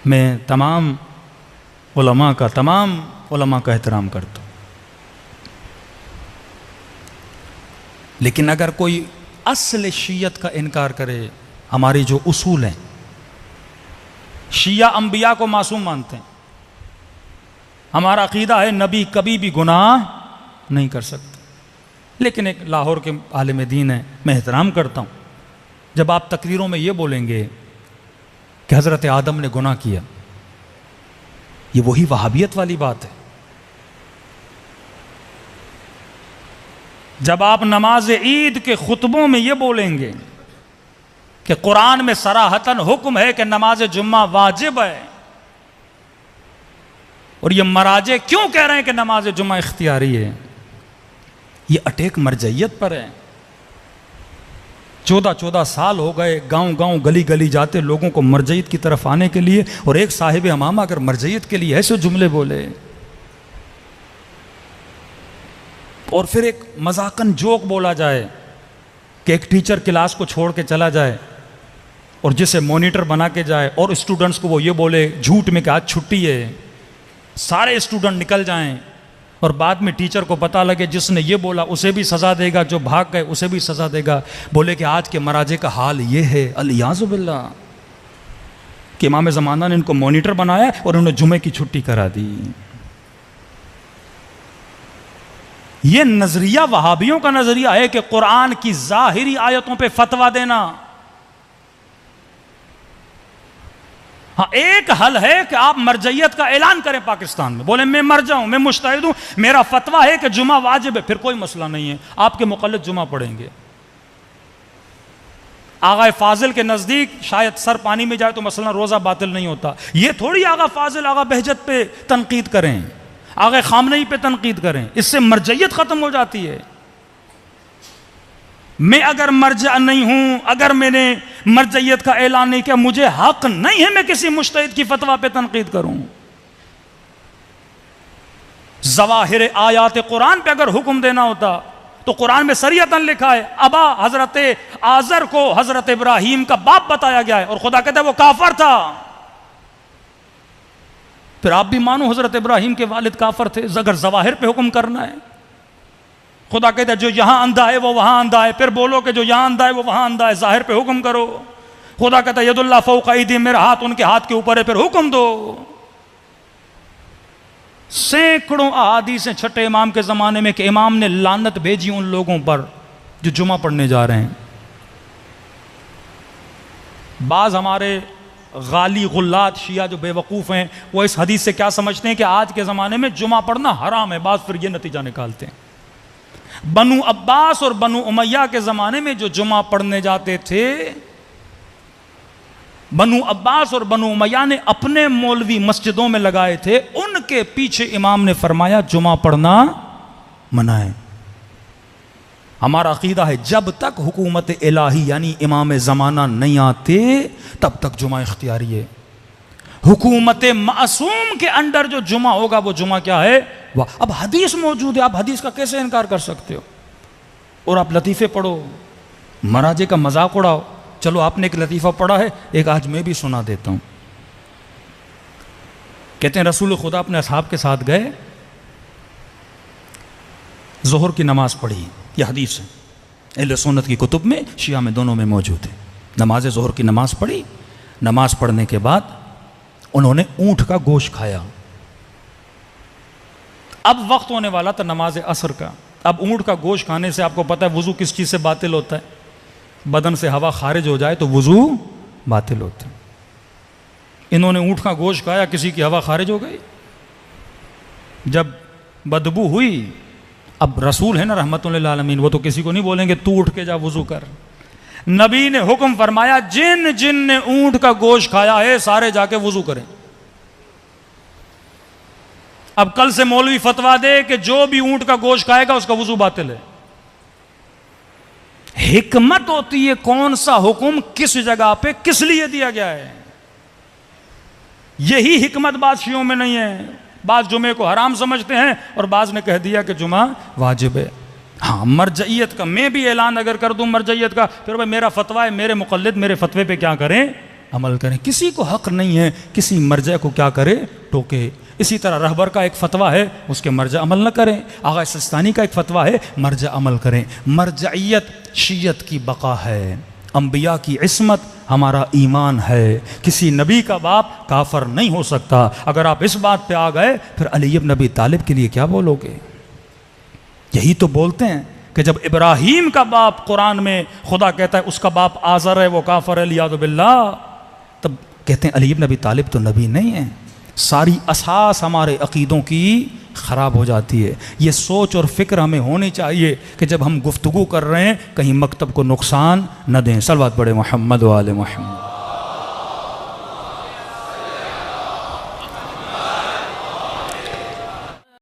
मैं तमाम उलमा का एहतराम करता हूँ, लेकिन अगर कोई असल शियत का इनकार करे, हमारी जो उसूल हैं, शिया अंबिया को मासूम मानते हैं, हमारा अकीदा है नबी कभी भी गुनाह नहीं कर सकते। लेकिन एक लाहौर के आलिम दीन है, मैं एहतराम करता हूँ, जब आप तकरीरों में ये बोलेंगे कि हज़रत आदम ने गुनाह किया, ये वही वहाबियत वाली बात है। जब आप नमाज ईद के खुतबों में ये बोलेंगे कि कुरान में सराहतन हुक्म है कि नमाज जुम्मा वाजिब है, और ये मराजे क्यों कह रहे हैं कि नमाज जुम्मा इख्तियारी है, ये अटैक मरजइयत पर है। 14 साल हो गए गांव गांव गली गली जाते लोगों को मरजइयत की तरफ आने के लिए, और एक साहिब हमामा अगर मरजइयत के लिए ऐसे जुमले बोले और फिर एक मजाकन जोक बोला जाए कि एक टीचर क्लास को छोड़ के चला जाए और जिसे मॉनिटर बना के जाए और स्टूडेंट्स को वो ये बोले झूठ में कि आज छुट्टी है, सारे स्टूडेंट निकल जाएं और बाद में टीचर को पता लगे जिसने ये बोला उसे भी सज़ा देगा, जो भाग गए उसे भी सज़ा देगा। बोले कि आज के मराजे का हाल ये है अलियाज़ु बिल्लाह कि इमाम ज़माना ने इनको मॉनिटर बनाया और उन्हें जुमे की छुट्टी करा दी। ये नजरिया वहाबियों का नजरिया है कि कुरान की जाहिरी आयतों पे फतवा देना। हाँ, एक हल है कि आप मरजइयत का ऐलान करें पाकिस्तान में, बोले मैं मर जाऊं, मैं मुश्तहिद हूं, मेरा फतवा है कि जुमा वाजिब है, फिर कोई मसला नहीं है, आपके मुक़ल्लिद जुमा पढ़ेंगे। आगा फाजिल के नज़दीक शायद सर पानी में जाए तो मसला रोज़ा बातिल नहीं होता। ये थोड़ी आगा फाजिल आगा बहजत पे तनकीद करें, आगे खामनई पे तनकीद करें, इससे मरजइयत ख़त्म हो जाती है। मैं अगर मरजा नहीं हूं, अगर मैंने मरजइयत का ऐलान नहीं किया, मुझे हक नहीं है मैं किसी मुज्तहिद की फतवा पे तनकीद करूं। ज़वाहिर आयात कुरान पे अगर हुक्म देना होता तो कुरान में शरीयतन लिखा है, अबा हजरत आजर को हजरत इब्राहिम का बाप बताया गया है और खुदा कहता है वो काफर था। फिर आप भी मानो हजरत इब्राहिम के वालिद काफर थे, अगर ज़वाहिर पे हुक्म करना है। खुदा कहता है जो यहां अंधा है वो वहां अंधा है, फिर बोलो कि जो यहां अंधा है वो वहां अंधा है, जाहिर पे हुक्म करो। खुदा कहता है यदुल्लाह फौका अयदीहिम, मेरा हाथ उनके हाथ के ऊपर है, फिर हुक्म दो। सैकड़ों अहादीस हैं छठे इमाम के ज़माने में कि इमाम ने लानत भेजी उन लोगों पर जो जुमा पढ़ने जा रहे हैं। बाज़ हमारे गाली गुल्लात शिया जो बेवकूफ़ हैं वो इस हदीस से क्या समझते हैं कि आज के ज़माने में जुमा पढ़ना हराम है। बाज़ फिर ये नतीजा निकालते हैं बनु अब्बास और बनु उमैया के ज़माने में जो जुमा पढ़ने जाते थे, बनु अब्बास और बनु उमैया ने अपने मौलवी मस्जिदों में लगाए थे, उनके पीछे इमाम ने फरमाया जुमा पढ़ना मना है। हमारा अकीदा है जब तक हुकूमत इलाही यानी इमाम ज़माना नहीं आते तब तक जुमा इख्तियारी है। हुकूमत मासूम के अंडर जो जुमा होगा वो जुमा क्या है, वाह। अब हदीस मौजूद है, आप हदीस का कैसे इनकार कर सकते हो? और आप लतीफ़े पढ़ो, मराजे का मजाक उड़ाओ। चलो आपने एक लतीफ़ा पढ़ा है, एक आज मैं भी सुना देता हूँ। कहते हैं रसूल खुदा अपने असहाब के साथ गए, ज़ोहर की नमाज पढ़ी। यह हदीस है अहले सुन्नत की कुतुब में, शिया में, दोनों में मौजूद है। नमाज ज़ोहर की नमाज पढ़ी, नमाज पढ़ने के बाद उन्होंने ऊँट का गोश्त खाया। अब वक्त होने वाला था नमाज असर का। अब ऊँट का गोश्त खाने से आपको पता है वुज़ू किस चीज़ से बातिल होता है, बदन से हवा खारिज हो जाए तो वुज़ू बातिल होता है। इन्होंने ऊँट का गोश्त खाया, किसी की हवा खारिज हो गई, जब बदबू हुई, अब रसूल है ना रहमतुल लिल आलमीन, वो तो किसी को नहीं बोलेंगे तू उठ के जा वुज़ू कर। नबी ने हुक्म फरमाया जिन जिन ने ऊँट का गोश्त खाया है सारे जाके वुज़ू करें। अब कल से मौलवी फतवा दे कि जो भी ऊँट का गोश्त खाएगा उसका वुज़ू बातिल है। हिकमत होती है कौन सा हुक्म किस जगह पे किस लिए दिया गया है, यही हिकमत बादशियों में नहीं है। बाज़ जुमे को हराम समझते हैं और बाज़ ने कह दिया कि जुमा वाजिब है। हाँ, मरजइयत का मैं भी ऐलान अगर कर दूं मरजइयत का, फिर भाई मेरा फतवा है, मेरे मुक़ल्लिद मेरे फतवे पे क्या करें, अमल करें। किसी को हक नहीं है किसी मर्जा को क्या करे, टोके। इसी तरह रहबर का एक फतवा है, उसके मर्जा अमल न करें। आगा सिस्तानी का एक फतवा है, मर्जा अमल करें। मरजाइयत शीयत की बका है, अंबिया की इस्मत हमारा ईमान है। किसी नबी का बाप काफर नहीं हो सकता। अगर आप इस बात पे आ गए फिर अली इब्न अबी तालिब के लिए क्या बोलोगे? यही तो बोलते हैं कि जब इब्राहीम का बाप कुरान में खुदा कहता है उसका बाप आज़र है, वो काफर है लियादु बिल्लाह, तब कहते हैं अली इब्न अबी तालिब तो नबी नहीं है। सारी असास हमारे अकीदों की ख़राब हो जाती है। ये सोच और फ़िक्र हमें होनी चाहिए कि जब हम गुफ्तगू कर रहे हैं कहीं मकतब को नुकसान न दें। सलवात पढ़े मोहम्मद व आले मोहम्मद।